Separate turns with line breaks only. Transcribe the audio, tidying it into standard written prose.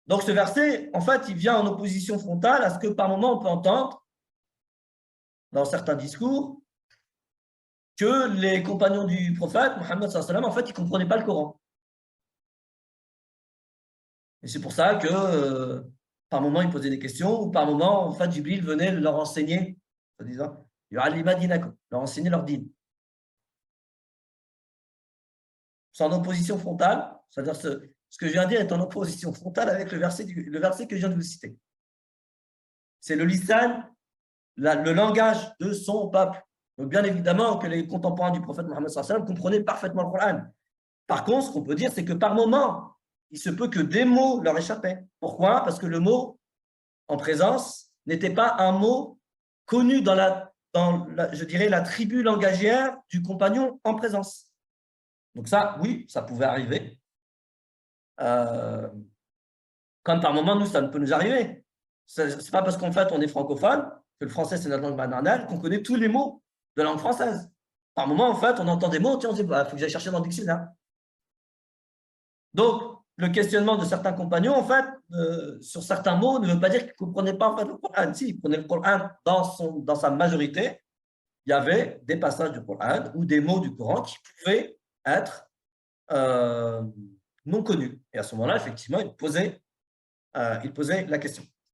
Donc, ce verset, en fait, il vient en opposition frontale à ce que par moment on peut entendre dans certains discours que les compagnons du prophète, Mohammed sallallahu alayhi wa sallam, en fait, ils ne comprenaient pas le Coran. Et c'est pour ça que par moment, ils posaient des questions, ou par moment, en fait, Jibril venait leur enseigner, en disant, yu'allima dinakum, leur enseigner leur dîne. C'est en opposition frontale, c'est-à-dire ce que je viens de dire est en opposition frontale avec le verset que je viens de vous citer. C'est le lisan, le langage de son peuple. Donc, bien évidemment que les contemporains du prophète Mohammed sallallahu alayhi wa sallam comprenaient parfaitement le Coran. Par contre, ce qu'on peut dire, c'est que par moment, il se peut que des mots leur échappaient. Pourquoi? Parce que le mot en présence n'était pas un mot connu je dirais, la tribu langagière du compagnon en présence. Donc ça, oui, ça pouvait arriver. Comme par moment, nous, ça ne peut nous arriver. Ce n'est pas parce qu'en fait, on est francophone, que le français, c'est notre langue maternelle, qu'on connaît tous les mots de la langue française. Par moment, en fait, on entend des mots, tiens, on se dit, il faut que j'aille chercher dans le dictionnaire. Donc, le questionnement de certains compagnons, en fait, sur certains mots, ne veut pas dire qu'ils ne comprenaient pas en fait, le Coran. Si, ils prenaient le Coran dans sa majorité, il y avait des passages du Coran ou des mots du Coran qui pouvaient être non connus. Et à ce moment-là, effectivement, ils posaient la question.